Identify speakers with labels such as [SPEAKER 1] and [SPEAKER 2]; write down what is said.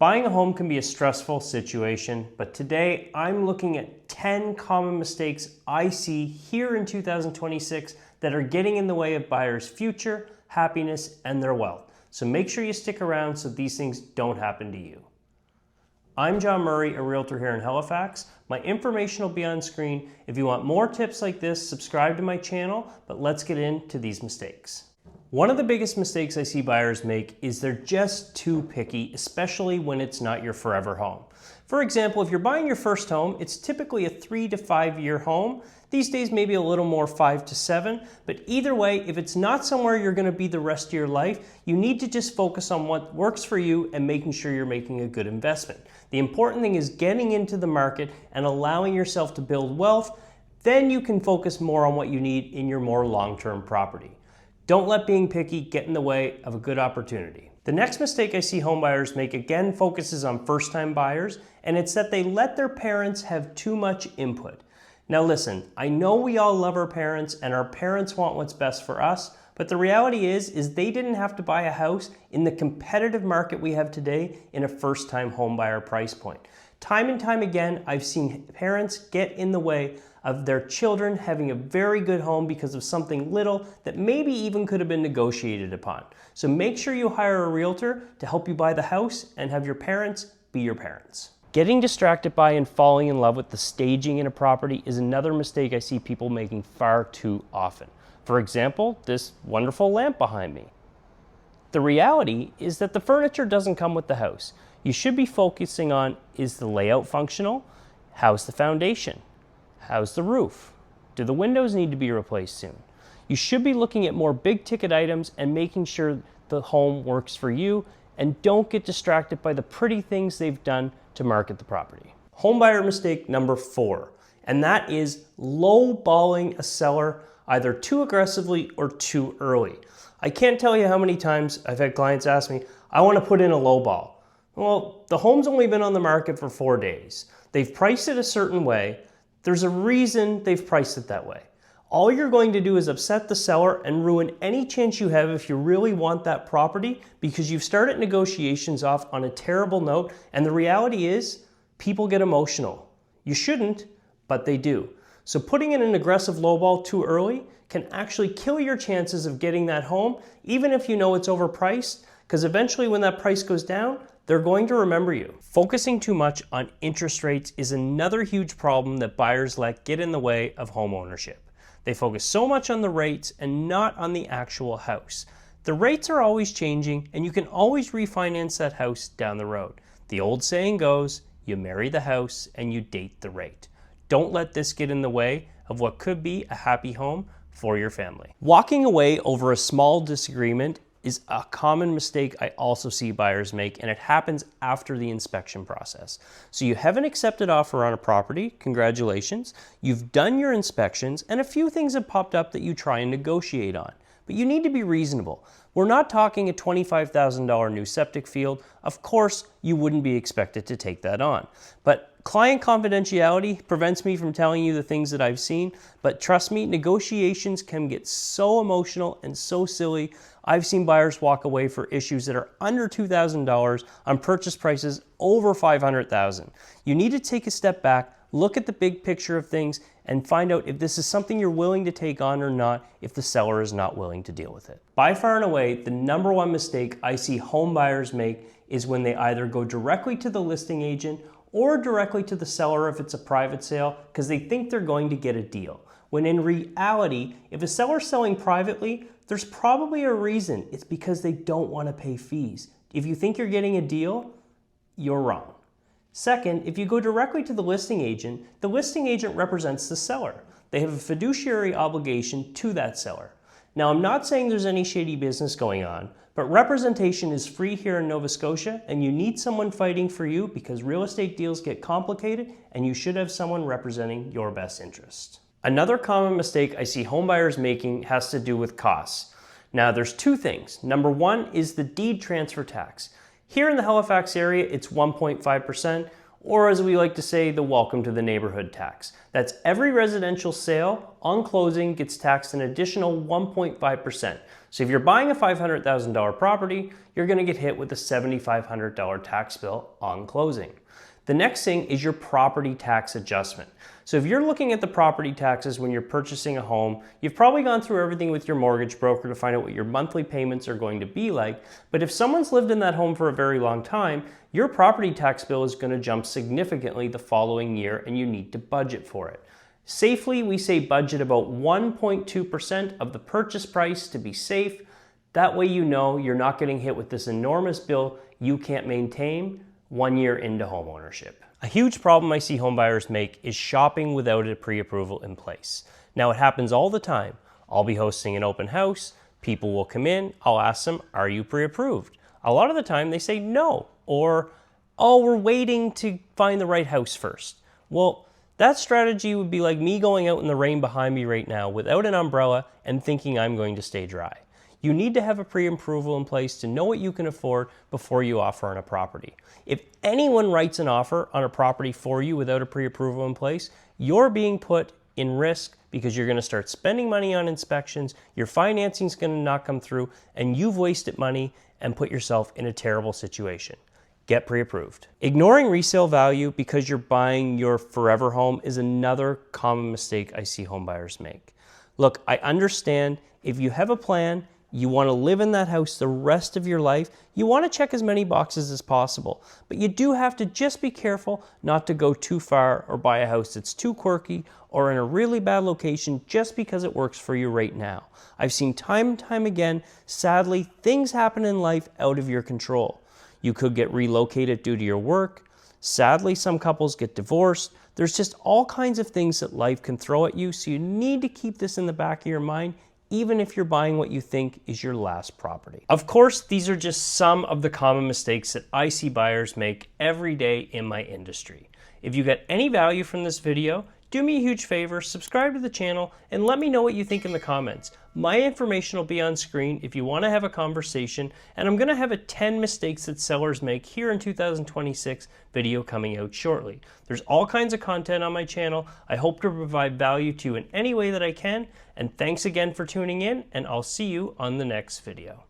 [SPEAKER 1] Buying a home can be a stressful situation, but today I'm looking at 10 common mistakes I see here in 2026 that are getting in the way of buyers' future, happiness, and their wealth. So make sure you stick around so these things don't happen to you. I'm John Murray, a realtor here in Halifax. My information will be on screen. If you want more tips like this, subscribe to my channel, but let's get into these mistakes. One of the biggest mistakes I see buyers make is they're just too picky, especially when it's not your forever home. For example, if you're buying your first home, it's typically a 3 to 5 year home. These days, maybe a little more 5 to 7, but either way, if it's not somewhere you're gonna be the rest of your life, you need to just focus on what works for you and making sure you're making a good investment. The important thing is getting into the market and allowing yourself to build wealth. Then you can focus more on what you need in your more long-term property. Don't let being picky get in the way of a good opportunity. The next mistake I see homebuyers make again focuses on first-time buyers, and it's that they let their parents have too much input. Now listen, I know we all love our parents and our parents want what's best for us, but the reality is they didn't have to buy a house in the competitive market we have today in a first-time homebuyer price point. Time and time again, I've seen parents get in the way of their children having a very good home because of something little that maybe even could have been negotiated upon. So make sure you hire a realtor to help you buy the house and have your parents be your parents. Getting distracted by and falling in love with the staging in a property is another mistake I see people making far too often. For example, this wonderful lamp behind me. The reality is that the furniture doesn't come with the house. You should be focusing on, is the layout functional? How's the foundation? How's the roof? Do the windows need to be replaced soon? You should be looking at more big ticket items and making sure the home works for you, and don't get distracted by the pretty things they've done to market the property. Homebuyer mistake number 4, and that is lowballing a seller either too aggressively or too early. I can't tell you how many times I've had clients ask me, I want to put in a lowball. Well, the home's only been on the market for 4 days. They've priced it a certain way. There's a reason they've priced it that way. All you're going to do is upset the seller and ruin any chance you have if you really want that property because you've started negotiations off on a terrible note, and the reality is people get emotional. You shouldn't, but they do. So putting in an aggressive lowball too early can actually kill your chances of getting that home, even if you know it's overpriced, because eventually when that price goes down, they're going to remember you. Focusing too much on interest rates is another huge problem that buyers let get in the way of home ownership. They focus so much on the rates and not on the actual house. The rates are always changing and you can always refinance that house down the road. The old saying goes, you marry the house and you date the rate. Don't let this get in the way of what could be a happy home for your family. Walking away over a small disagreement is a common mistake I also see buyers make, and it happens after the inspection process. So you have an accepted offer on a property, congratulations. You've done your inspections and a few things have popped up that you try and negotiate on. But you need to be reasonable. We're not talking a $25,000 new septic field. Of course, you wouldn't be expected to take that on. But client confidentiality prevents me from telling you the things that I've seen, but trust me, negotiations can get so emotional and so silly. I've seen buyers walk away for issues that are under $2,000 on purchase prices over $500,000. You need to take a step back, look at the big picture of things, and find out if this is something you're willing to take on or not if the seller is not willing to deal with it. By far and away, the number one mistake I see home buyers make is when they either go directly to the listing agent or directly to the seller if it's a private sale because they think they're going to get a deal. When in reality, if a seller's selling privately, there's probably a reason. It's because they don't want to pay fees. If you think you're getting a deal, you're wrong. Second, if you go directly to the listing agent represents the seller. They have a fiduciary obligation to that seller. Now, I'm not saying there's any shady business going on, but representation is free here in Nova Scotia, and you need someone fighting for you because real estate deals get complicated, and you should have someone representing your best interest. Another common mistake I see homebuyers making has to do with costs. Now, there's two things. Number one is the deed transfer tax. Here in the Halifax area, it's 1.5%, or as we like to say, the welcome to the neighborhood tax. That's every residential sale on closing gets taxed an additional 1.5%. So if you're buying a $500,000 property, you're going to get hit with a $7,500 tax bill on closing. The next thing is your property tax adjustment. So if you're looking at the property taxes when you're purchasing a home, you've probably gone through everything with your mortgage broker to find out what your monthly payments are going to be like. But if someone's lived in that home for a very long time, your property tax bill is going to jump significantly the following year and you need to budget for it. Safely, we say budget about 1.2% of the purchase price to be safe. That way you know you're not getting hit with this enormous bill you can't maintain 1 year into home ownership. A huge problem I see homebuyers make is shopping without a pre-approval in place. Now it happens all the time. I'll be hosting an open house, people will come in, I'll ask them, are you pre-approved? A lot of the time they say no, or, oh, we're waiting to find the right house first. Well, that strategy would be like me going out in the rain behind me right now without an umbrella and thinking I'm going to stay dry. You need to have a pre-approval in place to know what you can afford before you offer on a property. If anyone writes an offer on a property for you without a pre-approval in place, you're being put in risk because you're going to start spending money on inspections, your financing is going to not come through, and you've wasted money and put yourself in a terrible situation. Get pre-approved. Ignoring resale value because you're buying your forever home is another common mistake I see homebuyers make. Look, I understand if you have a plan, you want to live in that house the rest of your life, you want to check as many boxes as possible. But you do have to just be careful not to go too far or buy a house that's too quirky or in a really bad location just because it works for you right now. I've seen time and time again, sadly, things happen in life out of your control. You could get relocated due to your work. Sadly, some couples get divorced. There's just all kinds of things that life can throw at you, so you need to keep this in the back of your mind even if you're buying what you think is your last property. Of course, these are just some of the common mistakes that I see buyers make every day in my industry. If you get any value from this video, do me a huge favor, subscribe to the channel, and let me know what you think in the comments. My information will be on screen if you want to have a conversation, and I'm going to have a 10 mistakes that sellers make here in 2026 video coming out shortly. There's all kinds of content on my channel. I hope to provide value to you in any way that I can, and thanks again for tuning in, and I'll see you on the next video.